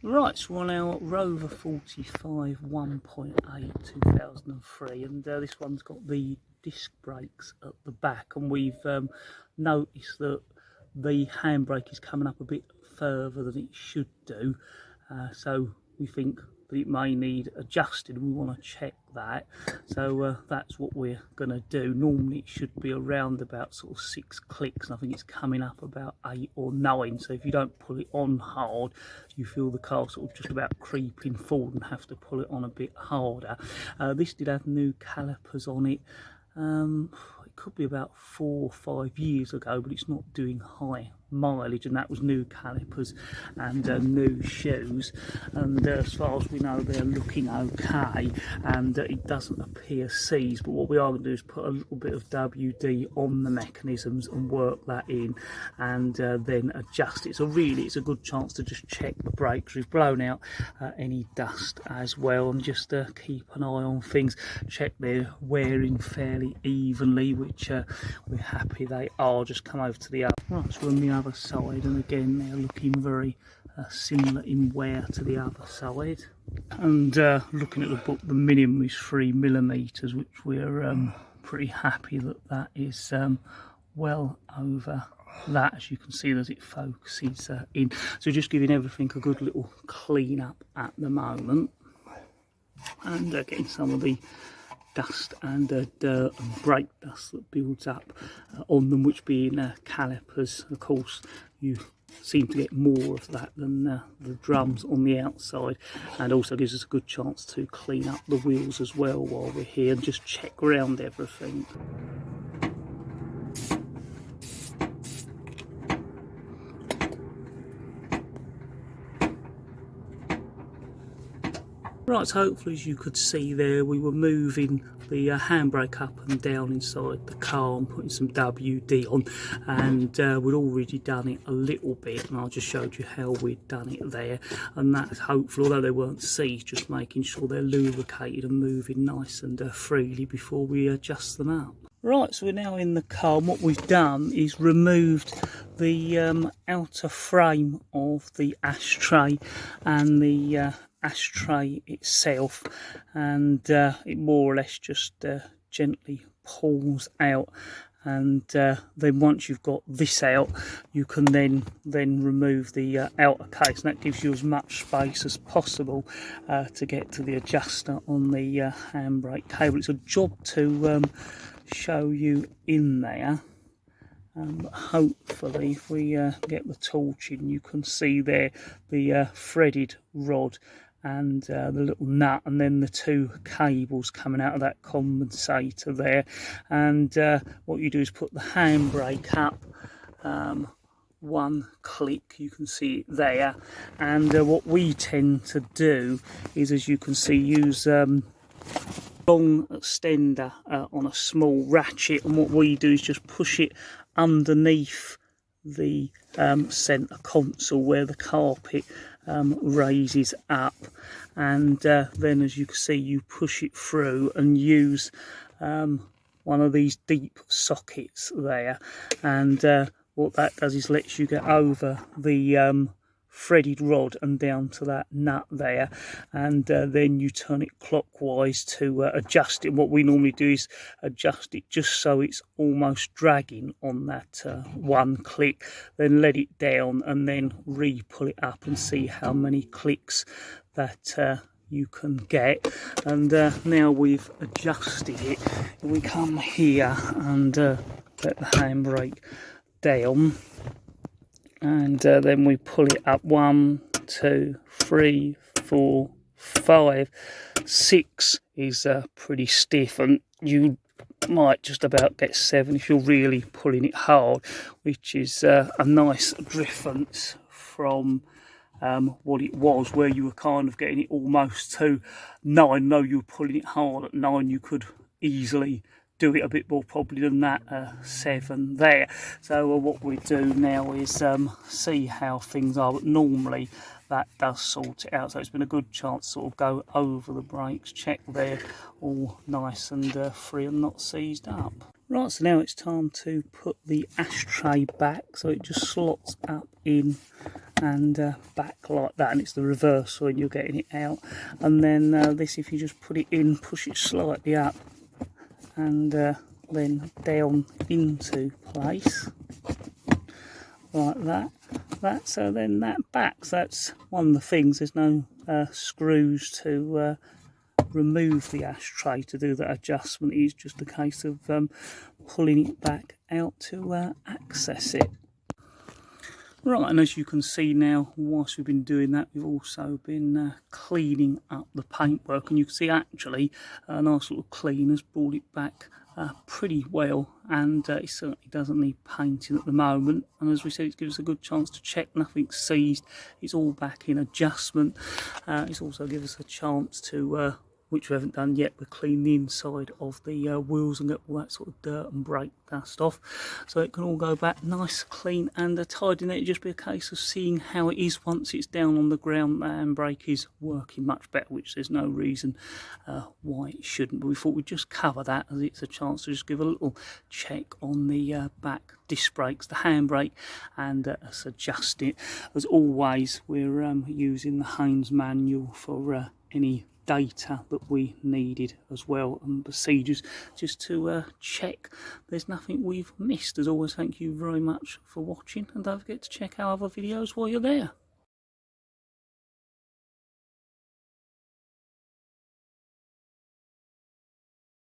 Right, so we're on our Rover 45 1.8 2003, and this one's got the disc brakes at the back, and we've noticed that the handbrake is coming up a bit further than it should do, so we think that it may need adjusted. We want to check that, so that's what we're going to do. Normally it should be around about sort of 6 clicks, and I think it's coming up about 8 or 9, so if you don't pull it on hard you feel the car sort of just about creeping forward and have to pull it on a bit harder. This did have new calipers on it. It could be about 4 or 5 years ago, but it's not doing high mileage, and that was new calipers and new shoes, and as far as we know they're looking okay, and it doesn't appear seized. But what we are going to do is put a little bit of WD on the mechanisms and work that in, and then adjust it. So really it's a good chance to just check the brakes. We've blown out any dust as well, and just keep an eye on things, check they're wearing fairly evenly, which we're happy they are. Just come over to the other, right, so we're on the other side, and again they're looking very similar in wear to the other side. And looking at the book, the minimum is 3mm, which we're pretty happy that that is well over that, as you can see as it focuses in. So just giving everything a good little clean up at the moment, and getting some of the dust and dirt and brake dust that builds up on them, which being calipers, of course you seem to get more of that than the drums on the outside, and also gives us a good chance to clean up the wheels as well while we're here and just check around everything. Right, so hopefully as you could see there, we were moving the handbrake up and down inside the car and putting some WD on, and we'd already done it a little bit, and I just showed you how we'd done it there, and that's hopefully, although they weren't seized, just making sure they're lubricated and moving nice and freely before we adjust them up. Right, so we're now in the car, and what we've done is removed the outer frame of the ashtray and the ashtray itself, and it more or less just gently pulls out, and then once you've got this out you can then remove the outer case, and that gives you as much space as possible to get to the adjuster on the handbrake cable. It's a job to show you in there. Hopefully if we get the torch in, you can see there the threaded rod and the little nut, and then the 2 cables coming out of that compensator there. And what you do is put the handbrake up, 1 click, you can see it there, and what we tend to do is, as you can see, use long extender on a small ratchet, and what we do is just push it underneath the centre console where the carpet raises up, and then as you can see you push it through and use one of these deep sockets there, and what that does is lets you get over the threaded rod and down to that nut there, and then you turn it clockwise to adjust it. And what we normally do is adjust it just so it's almost dragging on that 1 click, then let it down and then re-pull it up and see how many clicks that you can get. And now we've adjusted it, we come here and let the handbrake down, and then we pull it up 1, 2, 3, 4, 5, 6 is pretty stiff, and you might just about get 7 if you're really pulling it hard, which is a nice difference from what it was, where you were kind of getting it almost to 9. No, you were pulling it hard at 9, you could easily do it a bit more probably than that 7 there. So what we do now is see how things are, but normally that does sort it out. So it's been a good chance to sort of go over the brakes, check they're all nice and free and not seized up. Right, so now it's time to put the ashtray back, so it just slots up in and back like that, and it's the reverse when you're getting it out. And then this, if you just put it in, push it slightly up and then down into place like that. So then that backs. That's one of the things. There's no screws to remove the ashtray to do that adjustment. It's just a case of pulling it back out to access it. Right, and as you can see now, whilst we've been doing that, we've also been cleaning up the paintwork, and you can see actually a nice little clean has brought it back pretty well, and it certainly doesn't need painting at the moment. And as we said, it gives us a good chance to check nothing's seized, it's all back in adjustment. It's also given us a chance to which we haven't done yet, we clean the inside of the wheels and get all that sort of dirt and brake dust off, so it can all go back nice, clean and tidy. And it'll just be a case of seeing how it is once it's down on the ground. The handbrake is working much better, which there's no reason why it shouldn't, but we thought we'd just cover that as it's a chance to just give a little check on the back disc brakes, the handbrake, and us adjust it. As always, we're using the Haynes manual for any data that we needed as well, and procedures, just to check there's nothing we've missed. As always, thank you very much for watching, and don't forget to check our other videos while you're there.